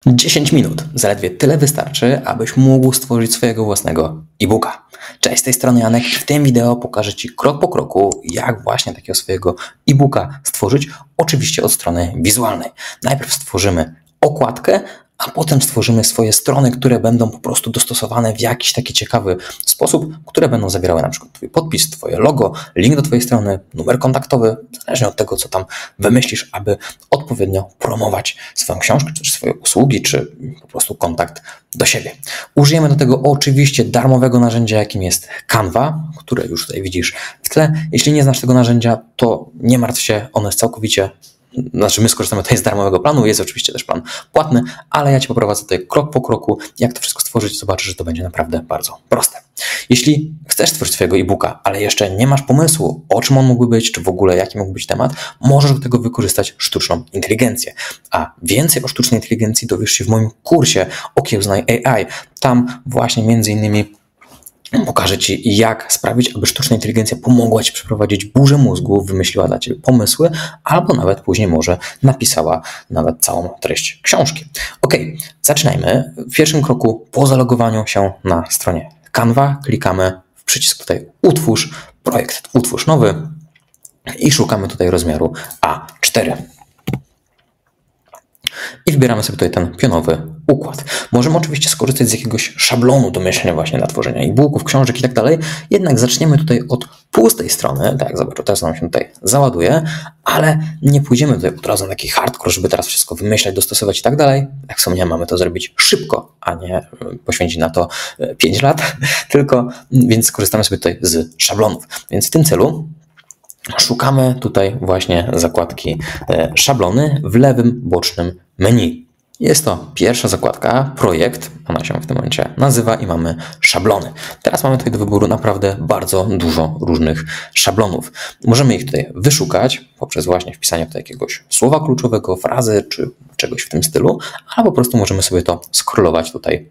10 minut. Zaledwie tyle wystarczy, abyś mógł stworzyć swojego własnego e-booka. Cześć, z tej strony Janek. W tym wideo pokażę Ci krok po kroku, jak właśnie takiego swojego e-booka stworzyć, oczywiście od strony wizualnej. Najpierw stworzymy okładkę, a potem stworzymy swoje strony, które będą po prostu dostosowane w jakiś taki ciekawy sposób, które będą zawierały na przykład Twój podpis, Twoje logo, link do Twojej strony, numer kontaktowy, zależnie od tego, co tam wymyślisz, aby odpowiednio promować swoją książkę, czy swoje usługi, czy po prostu kontakt do siebie. Użyjemy do tego oczywiście darmowego narzędzia, jakim jest Canva, które już tutaj widzisz w tle. Jeśli nie znasz tego narzędzia, to nie martw się, ono jest całkowicie... my skorzystamy tutaj z darmowego planu, jest oczywiście też plan płatny, ale ja Cię poprowadzę tutaj krok po kroku, jak to wszystko stworzyć, zobaczysz, że to będzie naprawdę bardzo proste. Jeśli chcesz stworzyć swojego e-booka, ale jeszcze nie masz pomysłu, o czym on mógłby być, czy w ogóle jaki mógłby być temat, możesz do tego wykorzystać sztuczną inteligencję. A więcej o sztucznej inteligencji dowiesz się w moim kursie Okiełznaj AI. Tam właśnie między innymi pokażę Ci, jak sprawić, aby sztuczna inteligencja pomogła Ci przeprowadzić burzę mózgu, wymyśliła dla Ciebie pomysły, albo nawet później może napisała nawet całą treść książki. Ok, zaczynajmy. W pierwszym kroku po zalogowaniu się na stronie Canva klikamy w przycisk tutaj Utwórz projekt, utwórz nowy i szukamy tutaj rozmiaru A4. I wybieramy sobie tutaj ten pionowy układ. Możemy oczywiście skorzystać z jakiegoś szablonu do myślenia właśnie dla tworzenia e-booków, książek i tak dalej, jednak zaczniemy tutaj od pustej strony, tak jak zobacz, teraz nam się tutaj załaduje, ale nie pójdziemy tutaj od razu na taki hardcore, żeby teraz wszystko wymyślać, dostosować i tak dalej. Jak wspomniałem, mamy to zrobić szybko, a nie poświęcić na to 5 lat, więc skorzystamy sobie tutaj z szablonów. Więc w tym celu szukamy tutaj właśnie zakładki szablony w lewym bocznym menu. Jest to pierwsza zakładka, projekt, ona się w tym momencie nazywa i mamy szablony. Teraz mamy tutaj do wyboru naprawdę bardzo dużo różnych szablonów. Możemy ich tutaj wyszukać poprzez właśnie wpisanie tutaj jakiegoś słowa kluczowego, frazy czy czegoś w tym stylu, albo po prostu możemy sobie to scrollować tutaj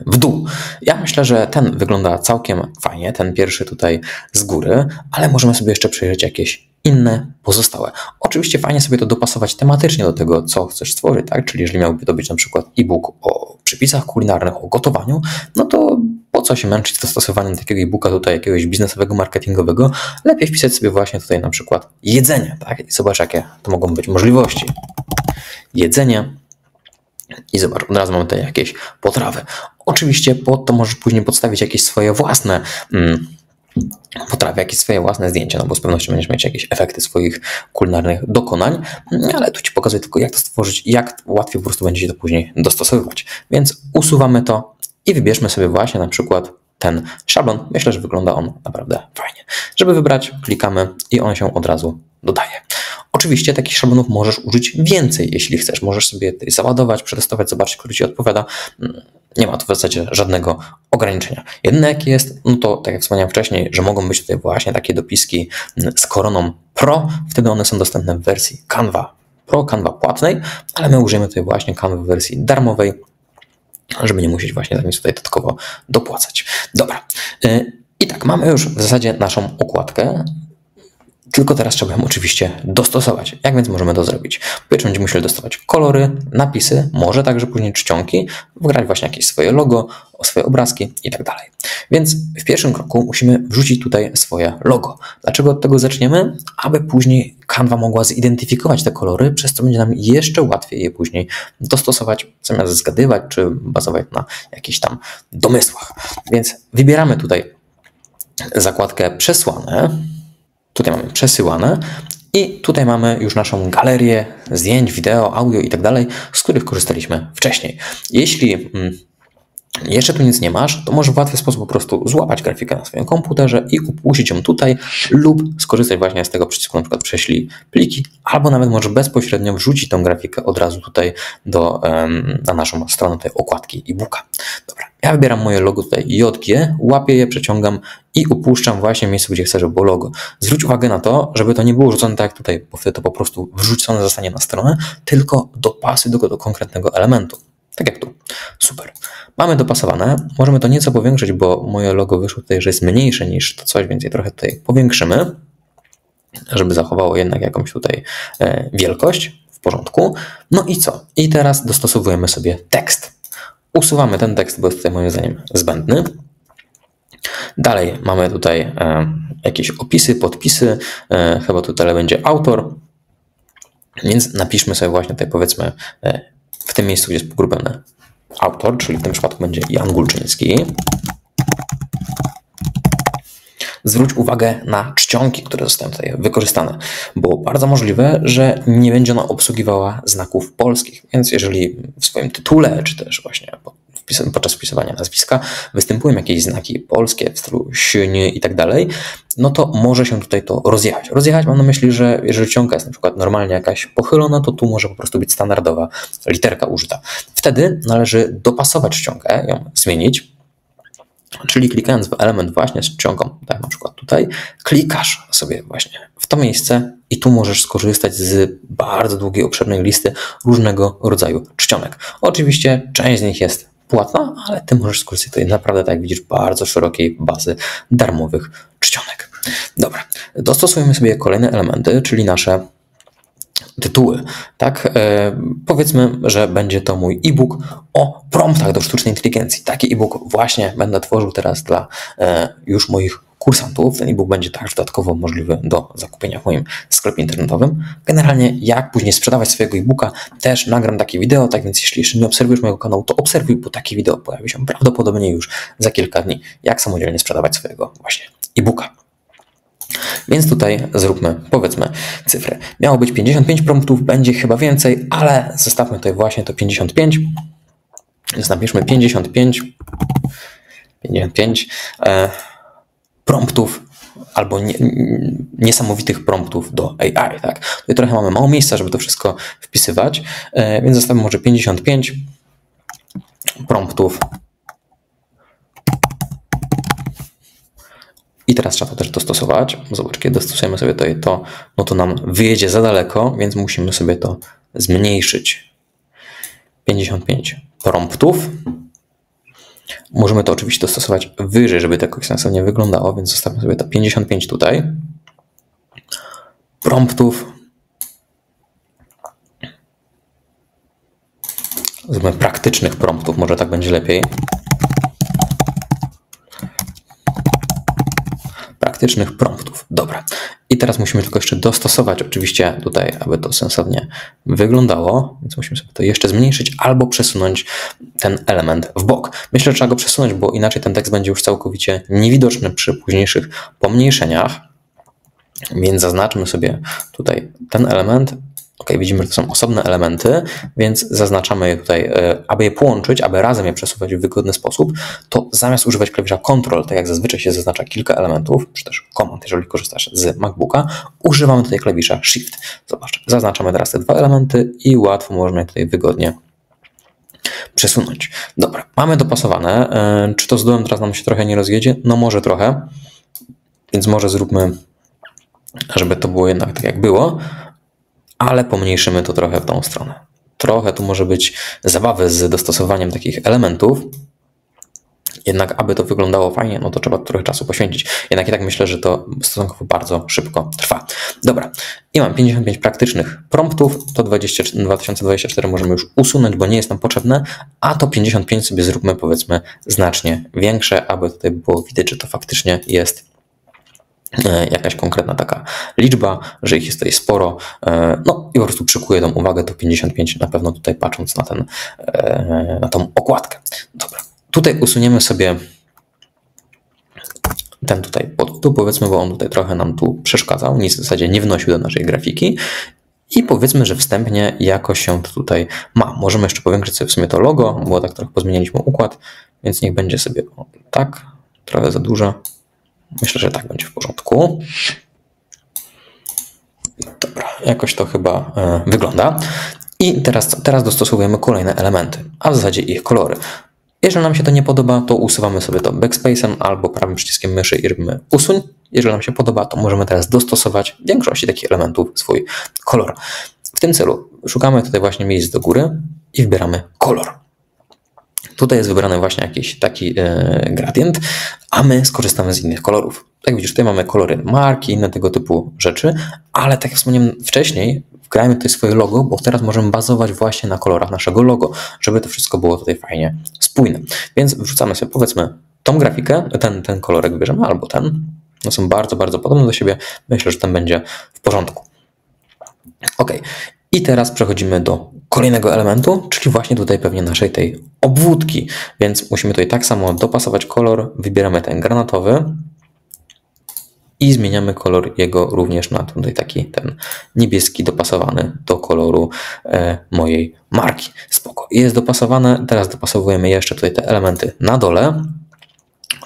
w dół. Ja myślę, że ten wygląda całkiem fajnie, ten pierwszy tutaj z góry, ale możemy sobie jeszcze przejrzeć jakieś inne pozostałe. Oczywiście fajnie sobie to dopasować tematycznie do tego, co chcesz stworzyć, tak? Czyli jeżeli miałby to być na przykład e-book o przepisach kulinarnych, o gotowaniu, no to po co się męczyć z dostosowaniem takiego e-booka tutaj jakiegoś biznesowego, marketingowego? Lepiej wpisać sobie właśnie tutaj na przykład jedzenie, tak? I zobacz, jakie to mogą być możliwości. Jedzenie. I zobacz, od razu mamy tutaj jakieś potrawy. Oczywiście pod to możesz później podstawić jakieś swoje własne potrawy, jakieś swoje własne zdjęcia, no bo z pewnością będziesz mieć jakieś efekty swoich kulinarnych dokonań, ale tu Ci pokazuję tylko, jak to stworzyć, jak łatwiej po prostu będzie się to później dostosowywać. Więc usuwamy to i wybierzmy sobie właśnie na przykład ten szablon. Myślę, że wygląda on naprawdę fajnie. Żeby wybrać, klikamy i on się od razu dodaje. Oczywiście takich szablonów możesz użyć więcej, jeśli chcesz. Możesz sobie tutaj załadować, przetestować, zobaczyć, który Ci odpowiada. Nie ma tu w zasadzie żadnego ograniczenia. Jedyne jakie jest, no to tak jak wspomniałem wcześniej, że mogą być tutaj właśnie takie dopiski z koroną Pro. Wtedy one są dostępne w wersji Canva Pro, Canva płatnej, ale my użyjemy tutaj właśnie Canva w wersji darmowej, żeby nie musieć właśnie za nic tutaj dodatkowo dopłacać. Dobra. I tak, mamy już w zasadzie naszą okładkę. Tylko teraz trzeba ją oczywiście dostosować. Jak więc możemy to zrobić? Po pierwsze będziemy musieli dostosować kolory, napisy, może także później czcionki, wgrać właśnie jakieś swoje logo, swoje obrazki i tak dalej. Więc w pierwszym kroku musimy wrzucić tutaj swoje logo. Dlaczego od tego zaczniemy? Aby później Canva mogła zidentyfikować te kolory, przez co będzie nam jeszcze łatwiej je później dostosować, zamiast zgadywać czy bazować na jakichś tam domysłach. Więc wybieramy tutaj zakładkę przesłane. Tutaj mamy przesyłane i tutaj mamy już naszą galerię zdjęć, wideo, audio i tak dalej, z których korzystaliśmy wcześniej. Jeśli jeszcze tu nic nie masz, to możesz w łatwy sposób po prostu złapać grafikę na swoim komputerze i upuścić ją tutaj lub skorzystać właśnie z tego przycisku, na przykład prześlij pliki, albo nawet możesz bezpośrednio wrzucić tą grafikę od razu tutaj na naszą stronę tej okładki e-booka. Dobra, ja wybieram moje logo tutaj JG, łapię je, przeciągam i upuszczam właśnie w miejscu, gdzie chcę, żeby było logo. Zwróć uwagę na to, żeby to nie było rzucone tak jak tutaj, bo wtedy to po prostu wrzucone zostanie na stronę, tylko dopasuj do konkretnego elementu. Tak jak tu. Super. Mamy dopasowane. Możemy to nieco powiększyć, bo moje logo wyszło tutaj, że jest mniejsze niż to coś, więc je trochę tutaj powiększymy, żeby zachowało jednak jakąś tutaj wielkość. W porządku. No i co? I teraz dostosowujemy sobie tekst. Usuwamy ten tekst, bo jest tutaj moim zdaniem zbędny. Dalej mamy tutaj jakieś opisy, podpisy, chyba tutaj będzie autor, więc napiszmy sobie właśnie tutaj, powiedzmy, w tym miejscu, gdzie jest pogrubiony autor, czyli w tym przypadku będzie Jan Gulczyński. Zwróć uwagę na czcionki, które zostały tutaj wykorzystane, bo bardzo możliwe, że nie będzie ona obsługiwała znaków polskich, więc jeżeli w swoim tytule, czy też właśnie podczas wpisywania nazwiska występują jakieś znaki polskie w stylu śń i tak dalej, no to może się tutaj to rozjechać. Rozjechać mam na myśli, że jeżeli czcionka jest na przykład normalnie jakaś pochylona, to tu może po prostu być standardowa literka użyta. Wtedy należy dopasować czcionkę, ją zmienić, czyli klikając w element właśnie z czcionką, tak na przykład tutaj, klikasz sobie właśnie w to miejsce i tu możesz skorzystać z bardzo długiej, obszernej listy różnego rodzaju czcionek. Oczywiście część z nich jest płatna, ale ty możesz skorzystać tutaj naprawdę, tak jak widzisz, bardzo szerokiej bazy darmowych czcionek. Dobra, dostosujemy sobie kolejne elementy, czyli nasze tytuły. Tak, powiedzmy, że będzie to mój e-book o promptach do sztucznej inteligencji. Taki e-book właśnie będę tworzył teraz dla już moich kursantów. Ten e-book będzie także dodatkowo możliwy do zakupienia w moim sklepie internetowym. Generalnie jak później sprzedawać swojego e-booka, też nagram takie wideo, tak więc jeśli jeszcze nie obserwujesz mojego kanału, to obserwuj, bo takie wideo pojawi się prawdopodobnie już za kilka dni, jak samodzielnie sprzedawać swojego właśnie e-booka. Więc tutaj zróbmy, powiedzmy, cyfry. Miało być 55 promptów, będzie chyba więcej, ale zostawmy tutaj właśnie to 55. Więc napiszmy 55 promptów albo niesamowitych promptów do AI. Tak? Tutaj trochę mamy mało miejsca, żeby to wszystko wpisywać, więc zostawmy może 55 promptów. I teraz trzeba to też dostosować. Zobacz, kiedy dostosujemy sobie tutaj to, no to nam wyjedzie za daleko, więc musimy sobie to zmniejszyć. 55 promptów. Możemy to oczywiście dostosować wyżej, żeby to jakoś sensownie wyglądało, więc zostawmy sobie to 55 tutaj. Promptów. Zróbmy praktycznych promptów, może tak będzie lepiej. Praktycznych promptów. Dobra. I teraz musimy tylko jeszcze dostosować oczywiście tutaj, aby to sensownie wyglądało, więc musimy sobie to jeszcze zmniejszyć albo przesunąć ten element w bok. Myślę, że trzeba go przesunąć, bo inaczej ten tekst będzie już całkowicie niewidoczny przy późniejszych pomniejszeniach, więc zaznaczmy sobie tutaj ten element. Ok, widzimy, że to są osobne elementy, więc zaznaczamy je tutaj, aby je połączyć, aby razem je przesuwać w wygodny sposób, to zamiast używać klawisza Ctrl, tak jak zazwyczaj się zaznacza kilka elementów, czy też Command, jeżeli korzystasz z MacBooka, używamy tutaj klawisza Shift. Zobacz, zaznaczamy teraz te dwa elementy i łatwo można je tutaj wygodnie przesunąć. Dobra, mamy dopasowane. Czy to z dołem teraz nam się trochę nie rozjedzie? No może trochę, więc może zróbmy, żeby to było jednak tak jak było, ale pomniejszymy to trochę w tą stronę. Trochę tu może być zabawy z dostosowaniem takich elementów, jednak aby to wyglądało fajnie, no to trzeba trochę czasu poświęcić. Jednak i tak myślę, że to stosunkowo bardzo szybko trwa. Dobra, i mam 55 praktycznych promptów, to 2024 możemy już usunąć, bo nie jest nam potrzebne, a to 55 sobie zróbmy, powiedzmy, znacznie większe, aby tutaj było widać, że to faktycznie jest jakaś konkretna taka liczba, że ich jest tutaj sporo, no i po prostu przykuje tą uwagę, to 55 na pewno tutaj patrząc na tą okładkę. Dobra, tutaj usuniemy sobie ten tutaj podtytuł, powiedzmy, bo on tutaj trochę nam tu przeszkadzał, nic w zasadzie nie wnosił do naszej grafiki i powiedzmy, że wstępnie jakoś się to tutaj ma. Możemy jeszcze powiększyć sobie w sumie to logo, bo tak trochę pozmienialiśmy układ, więc niech będzie sobie tak, trochę za dużo. Myślę, że tak będzie w porządku. Dobra, jakoś to chyba wygląda. I teraz dostosowujemy kolejne elementy, a w zasadzie ich kolory. Jeżeli nam się to nie podoba, to usuwamy sobie to backspace'em albo prawym przyciskiem myszy i robimy usuń. Jeżeli nam się podoba, to możemy teraz dostosować w większości takich elementów swój kolor. W tym celu szukamy tutaj właśnie miejsc do góry i wybieramy kolor. Tutaj jest wybrany właśnie jakiś taki gradient, a my skorzystamy z innych kolorów. Tak widzisz, tutaj mamy kolory marki, inne tego typu rzeczy, ale tak jak wspomniałem wcześniej, wgrajmy tutaj swoje logo, bo teraz możemy bazować właśnie na kolorach naszego logo, żeby to wszystko było tutaj fajnie spójne. Więc wrzucamy sobie, powiedzmy, tą grafikę, ten kolorek wybierzemy, albo ten. No są bardzo, bardzo podobne do siebie. Myślę, że ten będzie w porządku. OK. I teraz przechodzimy do kolejnego elementu, czyli właśnie tutaj pewnie naszej tej obwódki. Więc musimy tutaj tak samo dopasować kolor. Wybieramy ten granatowy i zmieniamy kolor jego również na tutaj taki ten niebieski dopasowany do koloru mojej marki. Spoko. Jest dopasowane. Teraz dopasowujemy jeszcze tutaj te elementy na dole.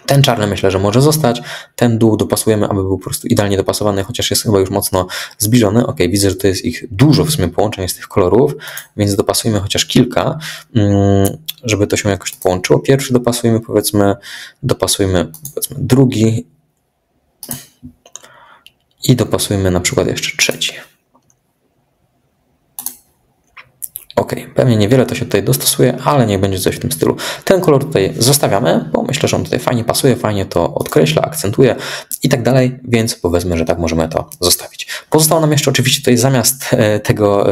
Ten czarny myślę, że może zostać. Ten dół dopasujemy, aby był po prostu idealnie dopasowany, chociaż jest chyba już mocno zbliżony. OK, widzę, że to jest ich dużo w sumie połączeń z tych kolorów, więc dopasujmy chociaż kilka, żeby to się jakoś połączyło. Pierwszy dopasujmy powiedzmy drugi i dopasujmy na przykład jeszcze trzeci. OK, pewnie niewiele to się tutaj dostosuje, ale niech będzie coś w tym stylu. Ten kolor tutaj zostawiamy, bo myślę, że on tutaj fajnie pasuje, fajnie to odkreśla, akcentuje i tak dalej, więc powiedzmy, że tak możemy to zostawić. Pozostało nam jeszcze oczywiście tutaj zamiast tego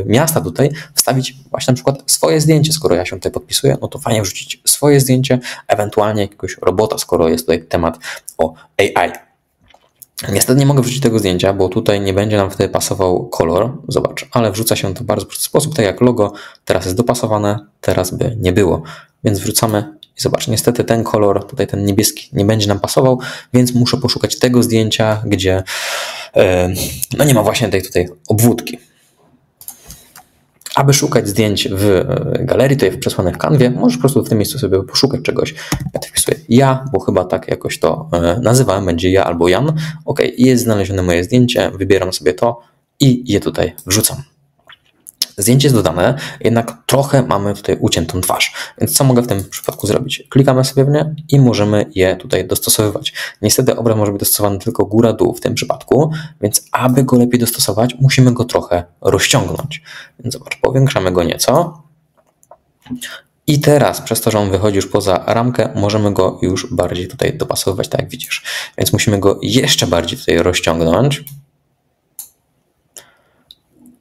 miasta tutaj wstawić właśnie na przykład swoje zdjęcie. Skoro ja się tutaj podpisuję, no to fajnie wrzucić swoje zdjęcie, ewentualnie jakiegoś robota, skoro jest tutaj temat o AI. Niestety nie mogę wrzucić tego zdjęcia, bo tutaj nie będzie nam wtedy pasował kolor. Zobacz, ale wrzuca się to w bardzo prosty sposób, tak jak logo. Teraz jest dopasowane, teraz by nie było. Więc wrzucamy i zobacz, niestety ten kolor, tutaj ten niebieski nie będzie nam pasował, więc muszę poszukać tego zdjęcia, gdzie no nie ma właśnie tej tutaj obwódki. Aby szukać zdjęć w galerii, tutaj w przesłanych w Canwie, możesz po prostu w tym miejscu sobie poszukać czegoś. Ja to wpisuję ja, bo chyba tak jakoś to nazywałem, będzie ja albo Jan. OK, jest znalezione moje zdjęcie, wybieram sobie to i je tutaj wrzucam. Zdjęcie jest dodane, jednak trochę mamy tutaj uciętą twarz. Więc co mogę w tym przypadku zrobić? Klikamy sobie w nie i możemy je tutaj dostosowywać. Niestety obraz może być dostosowany tylko góra-dół w tym przypadku, więc aby go lepiej dostosować, musimy go trochę rozciągnąć. Więc zobacz, powiększamy go nieco. I teraz, przez to, że on wychodzi już poza ramkę, możemy go już bardziej tutaj dopasowywać, tak jak widzisz. Więc musimy go jeszcze bardziej tutaj rozciągnąć.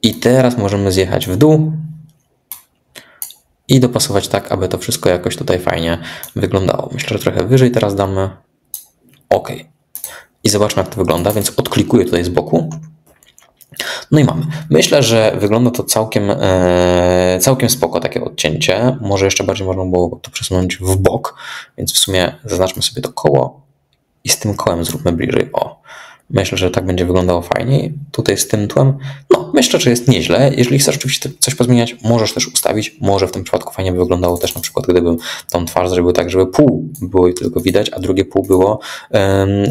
I teraz możemy zjechać w dół i dopasować tak, aby to wszystko jakoś tutaj fajnie wyglądało. Myślę, że trochę wyżej teraz damy. OK. I zobaczmy, jak to wygląda, więc odklikuję tutaj z boku. No i mamy. Myślę, że wygląda to całkiem spoko, takie odcięcie. Może jeszcze bardziej można było to przesunąć w bok, więc w sumie zaznaczmy sobie to koło i z tym kołem zróbmy bliżej. O. Myślę, że tak będzie wyglądało fajniej. Tutaj z tym tłem, no myślę, że jest nieźle. Jeżeli chcesz oczywiście coś pozmieniać, możesz też ustawić. Może w tym przypadku fajnie by wyglądało też na przykład, gdybym tą twarz zrobił tak, żeby pół było tylko widać, a drugie pół było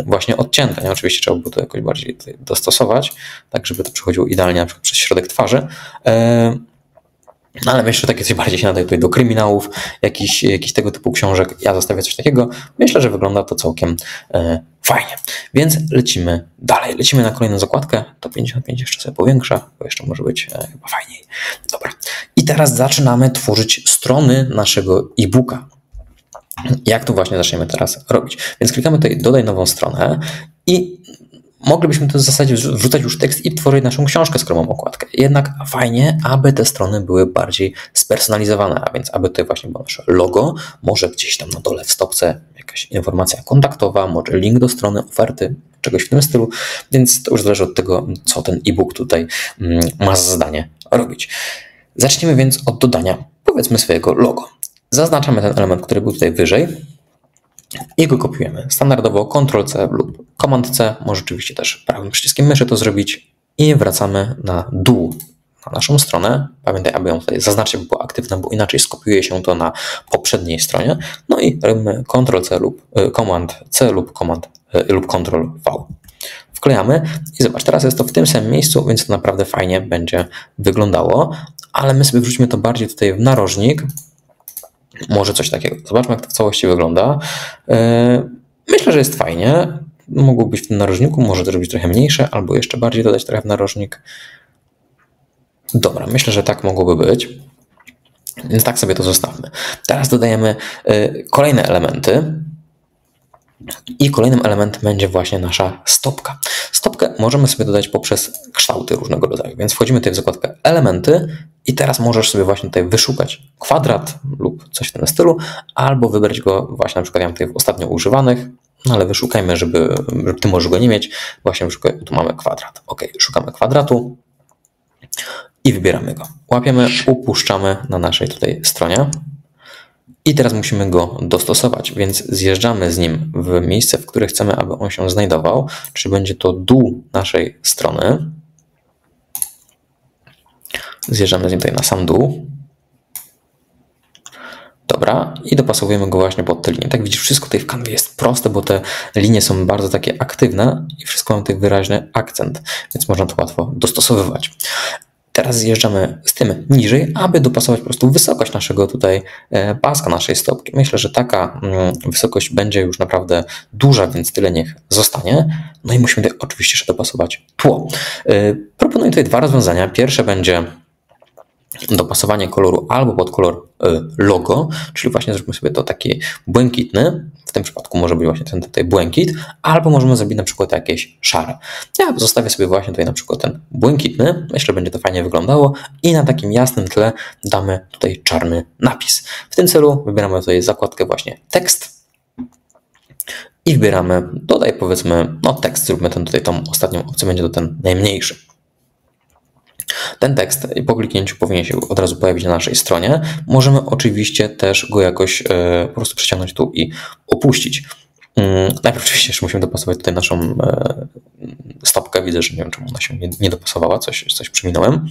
właśnie odcięte. Nie? Oczywiście trzeba było to jakoś bardziej dostosować, tak żeby to przechodziło idealnie na przykład przez środek twarzy. No ale myślę, że takie coś bardziej się nadaje tutaj do kryminałów, jakiś tego typu książek. Ja zostawię coś takiego. Myślę, że wygląda to całkiem fajnie. Więc lecimy dalej. Lecimy na kolejną zakładkę. To 55 jeszcze sobie powiększę, bo jeszcze może być chyba fajniej. Dobra. I teraz zaczynamy tworzyć strony naszego e-booka. Jak to właśnie zaczniemy teraz robić? Więc klikamy tutaj dodaj nową stronę i moglibyśmy to w zasadzie wrzucać już tekst i tworzyć naszą książkę, skoro mam okładkę. Jednak fajnie, aby te strony były bardziej spersonalizowane, a więc aby tutaj właśnie było nasze logo, może gdzieś tam na dole w stopce jakaś informacja kontaktowa, może link do strony, oferty, czegoś w tym stylu, więc to już zależy od tego, co ten e-book tutaj ma za zadanie robić. Zacznijmy więc od dodania, powiedzmy, swojego logo. Zaznaczamy ten element, który był tutaj wyżej, i go kopiujemy. Standardowo Ctrl-C lub Command-C, może oczywiście też prawym przyciskiem myszy to zrobić i wracamy na dół, na naszą stronę. Pamiętaj, aby ją tutaj zaznaczyć, by była aktywna, bo inaczej skopiuje się to na poprzedniej stronie. No i robimy Ctrl-C lub Command-C lub Ctrl-V. Wklejamy i zobacz, teraz jest to w tym samym miejscu, więc to naprawdę fajnie będzie wyglądało, ale my sobie wrzucimy to bardziej tutaj w narożnik. Może coś takiego. Zobaczmy, jak to w całości wygląda. Myślę, że jest fajnie. Mogło być w tym narożniku, może zrobić trochę mniejsze, albo jeszcze bardziej dodać trochę w narożnik. Dobra, myślę, że tak mogłoby być. Więc tak sobie to zostawmy. Teraz dodajemy kolejne elementy. I kolejnym elementem będzie właśnie nasza stopka. Stopkę możemy sobie dodać poprzez kształty różnego rodzaju. Więc wchodzimy tutaj w zakładkę elementy i teraz możesz sobie właśnie tutaj wyszukać kwadrat lub coś w tym stylu, albo wybrać go właśnie na przykład ja mam tutaj w ostatnio używanych, no ale wyszukajmy, żeby ty możesz go nie mieć. Właśnie wyszukaj, tu mamy kwadrat. Ok, szukamy kwadratu i wybieramy go. Łapiemy, upuszczamy na naszej tutaj stronie. I teraz musimy go dostosować, więc zjeżdżamy z nim w miejsce, w którym chcemy, aby on się znajdował, czyli będzie to dół naszej strony. Zjeżdżamy z nim tutaj na sam dół. Dobra, i dopasowujemy go właśnie pod te linie. Tak widzisz, wszystko tutaj w Canwie jest proste, bo te linie są bardzo takie aktywne i wszystko ma tutaj wyraźny akcent, więc można to łatwo dostosowywać. Teraz zjeżdżamy z tym niżej, aby dopasować po prostu wysokość naszego tutaj paska, naszej stopki. Myślę, że taka wysokość będzie już naprawdę duża, więc tyle niech zostanie. No i musimy tutaj oczywiście jeszcze dopasować tło. Proponuję tutaj dwa rozwiązania. Pierwsze będzie dopasowanie koloru albo pod kolor logo, czyli właśnie zrobimy sobie to taki błękitny, w tym przypadku może być właśnie ten tutaj błękit, albo możemy zrobić na przykład jakieś szare. Ja zostawię sobie właśnie tutaj na przykład ten błękitny, myślę, że będzie to fajnie wyglądało i na takim jasnym tle damy tutaj czarny napis. W tym celu wybieramy tutaj zakładkę właśnie tekst i wybieramy, dodaj powiedzmy, no tekst, zróbmy ten tutaj, tą ostatnią opcję, będzie to ten najmniejszy. Ten tekst po kliknięciu powinien się od razu pojawić na naszej stronie. Możemy oczywiście też go jakoś po prostu przeciągnąć tu i opuścić. Najpierw oczywiście jeszcze musimy dopasować tutaj naszą stopkę. Widzę, że nie wiem, czemu ona się nie dopasowała, coś przeminąłem.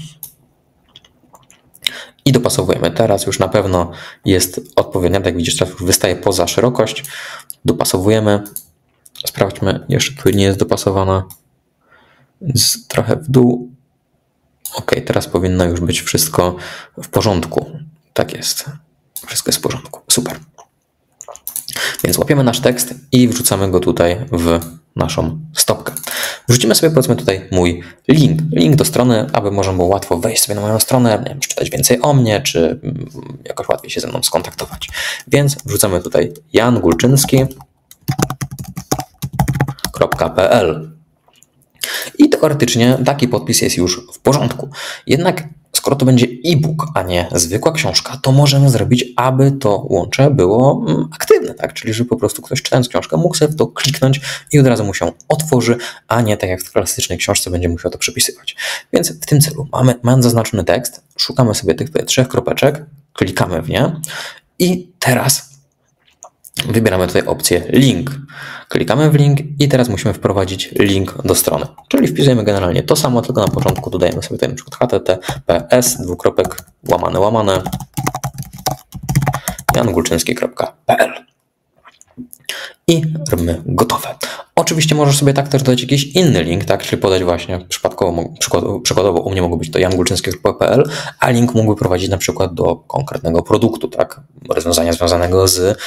I dopasowujemy. Teraz już na pewno jest odpowiednia, tak jak widzisz, teraz już wystaje poza szerokość. Dopasowujemy. Sprawdźmy, jeszcze tu nie jest dopasowana. Więc trochę w dół. Ok, teraz powinno już być wszystko w porządku. Tak jest. Wszystko jest w porządku. Super. Więc łapiemy nasz tekst i wrzucamy go tutaj w naszą stopkę. Wrzucimy sobie powiedzmy tutaj mój link do strony, aby można było łatwo wejść sobie na moją stronę, nie wiem, czytać więcej o mnie, czy jakoś łatwiej się ze mną skontaktować. Więc wrzucamy tutaj jangulczynski.pl. I teoretycznie taki podpis jest już w porządku. Jednak skoro to będzie e-book, a nie zwykła książka, to możemy zrobić, aby to łącze było aktywne, tak? Czyli że po prostu ktoś czytając książkę mógł sobie w to kliknąć i od razu mu się otworzy, a nie tak jak w klasycznej książce będzie musiał to przepisywać. Więc w tym celu mając zaznaczony tekst, szukamy sobie tych tutaj 3 kropeczek, klikamy w nie i teraz wybieramy tutaj opcję link. Klikamy w link i teraz musimy wprowadzić link do strony. Czyli wpisujemy generalnie to samo, tylko na początku dodajemy sobie tutaj na przykład https:// jangulczynski.pl i robimy gotowe. Oczywiście możesz sobie tak też dodać jakiś inny link, tak? Czyli podać właśnie przykładowo u mnie mogło być to jangulczynski.pl, a link mógłby prowadzić na przykład do konkretnego produktu, tak? Rozwiązania związanego z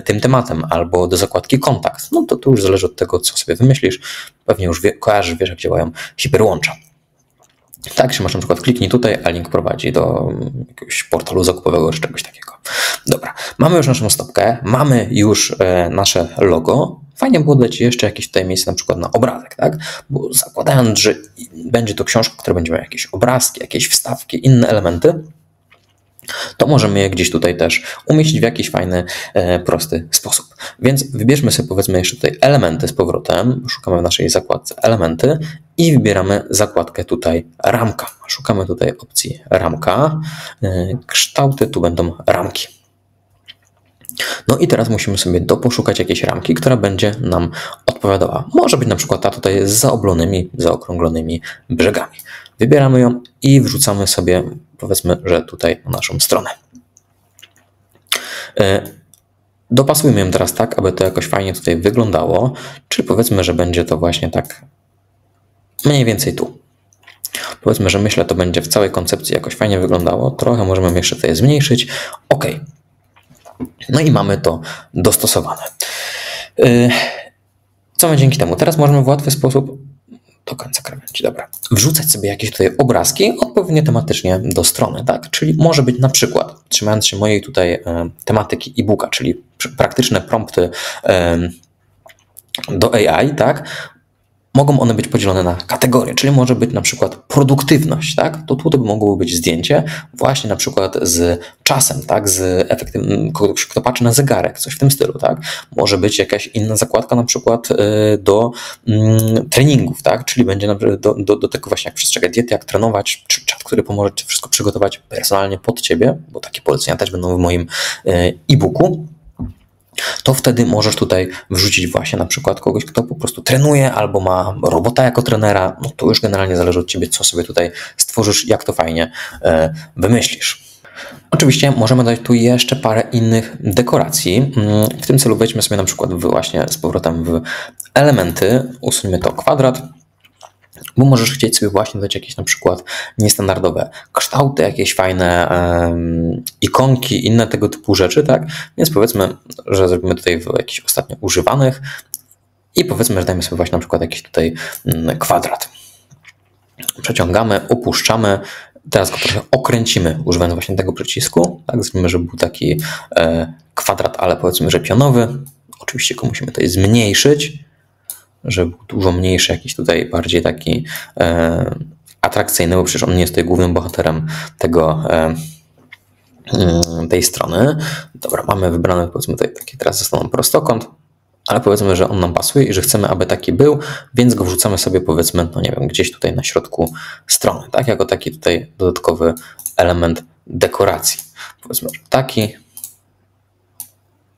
tym tematem albo do zakładki kontakt. No to już zależy od tego, co sobie wymyślisz. Pewnie już kojarzysz, wiesz, jak działają hiperłącza. Tak, że masz na przykład kliknij tutaj, a link prowadzi do jakiegoś portalu zakupowego czy czegoś takiego. Dobra, mamy już naszą stopkę, mamy już nasze logo. Fajnie było dodać jeszcze jakieś tutaj miejsce na przykład na obrazek, tak? Bo zakładając, że będzie to książka, która będzie miała jakieś obrazki, jakieś wstawki, inne elementy, to możemy je gdzieś tutaj też umieścić w jakiś fajny, prosty sposób. Więc wybierzmy sobie powiedzmy jeszcze tutaj elementy z powrotem, szukamy w naszej zakładce elementy i wybieramy zakładkę tutaj ramka. Szukamy tutaj opcji ramka, kształty, tu będą ramki. No i teraz musimy sobie doposzukać jakiejś ramki, która będzie nam odpowiadała. Może być na przykład ta tutaj z zaokrąglonymi brzegami. Wybieramy ją i wrzucamy sobie, powiedzmy, że tutaj na naszą stronę. Dopasujmy ją teraz tak, aby to jakoś fajnie tutaj wyglądało, czyli powiedzmy, że będzie to właśnie tak mniej więcej tu. Powiedzmy, że myślę, to będzie w całej koncepcji jakoś fajnie wyglądało. Trochę możemy jeszcze tutaj zmniejszyć. OK. No i mamy to dostosowane. Co my dzięki temu? Teraz możemy w łatwy sposób do końca krawędzi. Dobra. Wrzucać sobie jakieś tutaj obrazki odpowiednio tematycznie do strony, tak? Czyli może być na przykład, trzymając się mojej tutaj tematyki e-booka, czyli praktyczne prompty do AI, tak? Mogą one być podzielone na kategorie, czyli może być na przykład produktywność, tak? To tutaj mogłoby być zdjęcie właśnie na przykład z czasem, tak? Z efektem, kto patrzy na zegarek, coś w tym stylu, tak? Może być jakaś inna zakładka na przykład do treningów, tak? Czyli będzie do tego właśnie jak przestrzegać diety, jak trenować, czy czat, który pomoże Ci wszystko przygotować personalnie pod Ciebie, bo takie polecenia też będą w moim e-booku. To wtedy możesz tutaj wrzucić właśnie na przykład kogoś, kto po prostu trenuje albo ma robota jako trenera. No to już generalnie zależy od Ciebie, co sobie tutaj stworzysz, jak to fajnie wymyślisz. Oczywiście możemy dać tu jeszcze parę innych dekoracji. W tym celu wejdźmy sobie na przykład właśnie z powrotem w elementy, usuńmy to kwadrat, bo możesz chcieć sobie właśnie dać jakieś na przykład niestandardowe kształty, jakieś fajne ikonki, inne tego typu rzeczy, tak? Więc powiedzmy, że zrobimy tutaj w jakichś ostatnio używanych i powiedzmy, że dajmy sobie właśnie na przykład jakiś tutaj kwadrat. Przeciągamy, opuszczamy, teraz go trochę okręcimy, używając właśnie tego przycisku, tak? Zrobimy, żeby był taki kwadrat, ale powiedzmy, że pionowy. Oczywiście go musimy tutaj zmniejszyć, żeby był dużo mniejszy, jakiś tutaj bardziej taki atrakcyjny, bo przecież on nie jest tutaj głównym bohaterem tej strony. Dobra, mamy wybrane powiedzmy tutaj taki teraz zostaną prostokąt, ale powiedzmy, że on nam pasuje i że chcemy, aby taki był, więc go wrzucamy sobie powiedzmy, no nie wiem, gdzieś tutaj na środku strony, tak? Jako taki tutaj dodatkowy element dekoracji. Powiedzmy, że taki.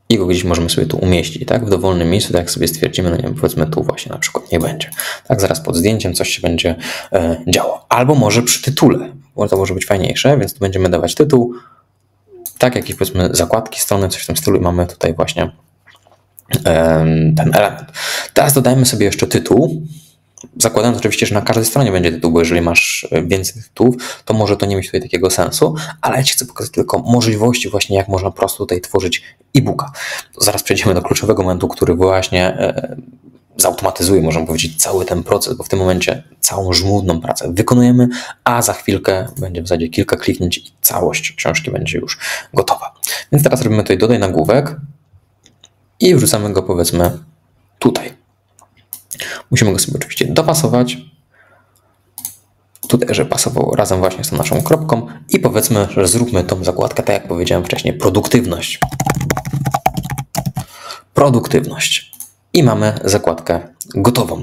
I go gdzieś możemy sobie tu umieścić, tak? W dowolnym miejscu, tak jak sobie stwierdzimy, no nie wiem, powiedzmy tu właśnie na przykład nie będzie. Tak, zaraz pod zdjęciem coś się będzie działo. Albo może przy tytule, bo to może być fajniejsze, więc tu będziemy dawać tytuł, tak, jakieś powiedzmy zakładki strony, coś w tym stylu i mamy tutaj właśnie ten element. Teraz dodajmy sobie jeszcze tytuł, zakładając oczywiście, że na każdej stronie będzie tytuł, bo jeżeli masz więcej tytułów, to może to nie mieć tutaj takiego sensu, ale ja Ci chcę pokazać tylko możliwości właśnie, jak można prosto tutaj tworzyć e-booka. To zaraz przejdziemy do kluczowego momentu, który właśnie zautomatyzuje, można powiedzieć, cały ten proces, bo w tym momencie całą żmudną pracę wykonujemy, a za chwilkę będzie w zasadzie kilka kliknięć i całość książki będzie już gotowa. Więc teraz robimy tutaj dodaj nagłówek i wrzucamy go powiedzmy tutaj. Musimy go sobie oczywiście dopasować. Tutaj, żeby pasował razem właśnie z tą naszą kropką i powiedzmy, że zróbmy tą zakładkę, tak jak powiedziałem wcześniej, produktywność. Produktywność. I mamy zakładkę gotową.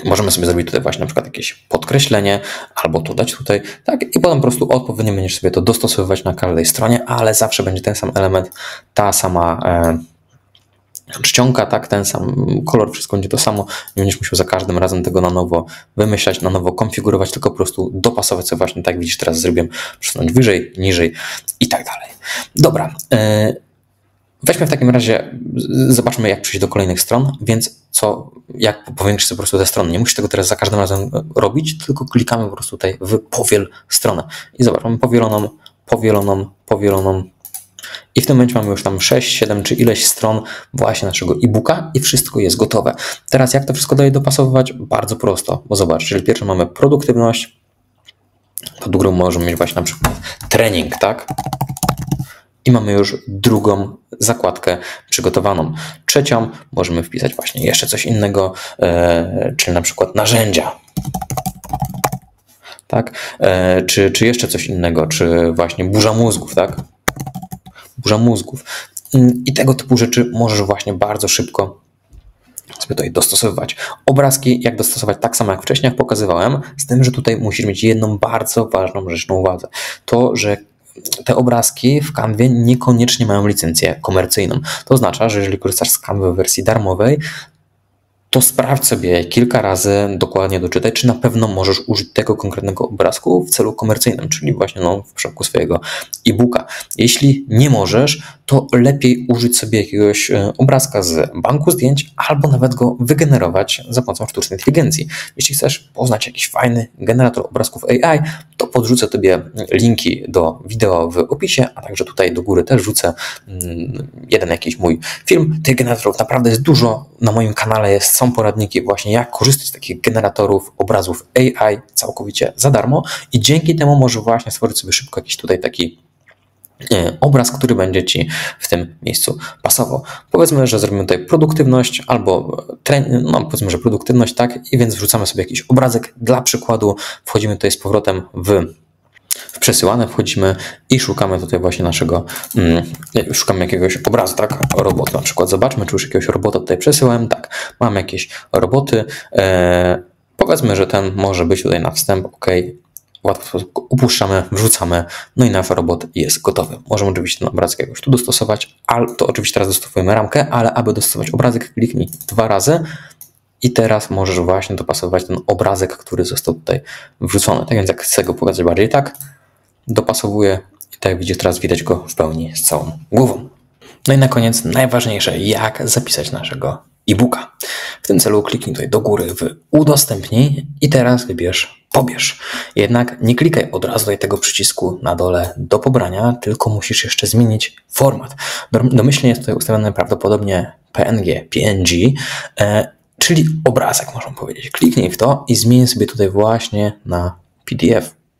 Możemy sobie zrobić tutaj właśnie na przykład jakieś podkreślenie, albo tu dać tutaj, tak? I potem po prostu odpowiednio będziesz sobie to dostosowywać na każdej stronie, ale zawsze będzie ten sam element, ta sama czcionka, tak, ten sam kolor, wszystko będzie to samo, nie będziesz musiał za każdym razem tego na nowo wymyślać, na nowo konfigurować, tylko po prostu dopasować sobie właśnie, tak jak widzisz, teraz zrobiłem, przesunąć wyżej, niżej i tak dalej. Dobra, weźmy w takim razie, zobaczmy jak przejść do kolejnych stron, więc jak powiększyć sobie po prostu te strony. Nie musisz tego teraz za każdym razem robić, tylko klikamy po prostu tutaj w powiel stronę. I zobacz, mamy powieloną, powieloną, powieloną. I w tym momencie mamy już tam 6, 7 czy ileś stron właśnie naszego e-booka i wszystko jest gotowe. Teraz jak to wszystko dalej dopasowywać? Bardzo prosto, bo zobacz, jeżeli pierwszą mamy produktywność, to drugą możemy mieć właśnie na przykład trening, tak? I mamy już drugą zakładkę przygotowaną. Trzecią możemy wpisać właśnie jeszcze coś innego, czyli na przykład narzędzia. Tak? Czy jeszcze coś innego, czy właśnie burza mózgów, tak? Burza mózgów. I tego typu rzeczy możesz właśnie bardzo szybko sobie tutaj dostosowywać. Obrazki, jak dostosować tak samo jak wcześniej, jak pokazywałem, z tym, że tutaj musisz mieć jedną bardzo ważną rzecz na uwadze. To, że te obrazki w Canwie niekoniecznie mają licencję komercyjną. To oznacza, że jeżeli korzystasz z Canwy w wersji darmowej, to sprawdź sobie kilka razy, dokładnie doczytaj, czy na pewno możesz użyć tego konkretnego obrazku w celu komercyjnym, czyli właśnie w przypadku swojego e-booka. Jeśli nie możesz, to lepiej użyć sobie jakiegoś obrazka z banku zdjęć albo nawet go wygenerować za pomocą sztucznej inteligencji. Jeśli chcesz poznać jakiś fajny generator obrazków AI, to podrzucę Tobie linki do wideo w opisie, a także tutaj do góry też wrzucę jeden jakiś mój film. Tych generatorów naprawdę jest dużo. Na moim kanale są poradniki właśnie jak korzystać z takich generatorów obrazów AI całkowicie za darmo i dzięki temu możesz właśnie stworzyć sobie szybko jakiś tutaj taki obraz, który będzie Ci w tym miejscu pasował. Powiedzmy, że zrobimy tutaj produktywność albo powiedzmy, że produktywność, tak, i więc wrzucamy sobie jakiś obrazek. Dla przykładu wchodzimy tutaj z powrotem w przesyłane, wchodzimy i szukamy tutaj właśnie szukamy jakiegoś obrazu, tak, robotu na przykład. Zobaczmy, czy już jakiegoś robota tutaj przesyłałem. Tak, mamy jakieś roboty. Powiedzmy, że ten może być tutaj na wstęp, ok. W łatwy sposób go upuszczamy, wrzucamy, no i nasz robot jest gotowy. Możemy oczywiście ten obrazek jakoś tu dostosować, ale to oczywiście teraz dostosowujemy ramkę, ale aby dostosować obrazek, kliknij 2 razy i teraz możesz właśnie dopasować ten obrazek, który został tutaj wrzucony. Tak więc jak chcę go pokazać bardziej tak, dopasowuję i tak jak widzisz, teraz widać go w pełni z całą głową. No i na koniec najważniejsze, jak zapisać naszego e-booka. W tym celu kliknij tutaj do góry w udostępnij i teraz wybierz pobierz. Jednak nie klikaj od razu tutaj tego przycisku na dole do pobrania, tylko musisz jeszcze zmienić format. Domyślnie jest tutaj ustawiony prawdopodobnie PNG, czyli obrazek, można powiedzieć. Kliknij w to i zmień sobie tutaj właśnie na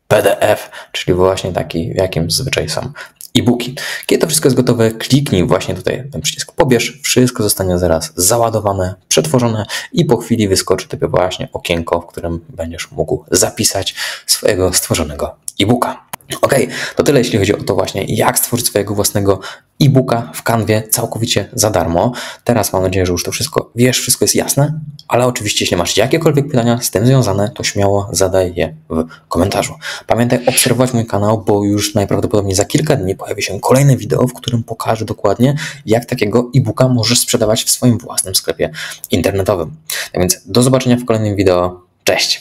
PDF, czyli właśnie taki, w jakim zazwyczaj są e-booki. Kiedy to wszystko jest gotowe, kliknij właśnie tutaj ten przycisk pobierz, wszystko zostanie zaraz załadowane, przetworzone i po chwili wyskoczy Tobie właśnie okienko, w którym będziesz mógł zapisać swojego stworzonego e-booka. Ok, to tyle jeśli chodzi o to właśnie, jak stworzyć swojego własnego e-booka w Canwie całkowicie za darmo. Teraz mam nadzieję, że już to wszystko wiesz, wszystko jest jasne, ale oczywiście jeśli masz jakiekolwiek pytania z tym związane, to śmiało zadaj je w komentarzu. Pamiętaj obserwować mój kanał, bo już najprawdopodobniej za kilka dni pojawi się kolejne wideo, w którym pokażę dokładnie, jak takiego e-booka możesz sprzedawać w swoim własnym sklepie internetowym. Tak więc do zobaczenia w kolejnym wideo. Cześć!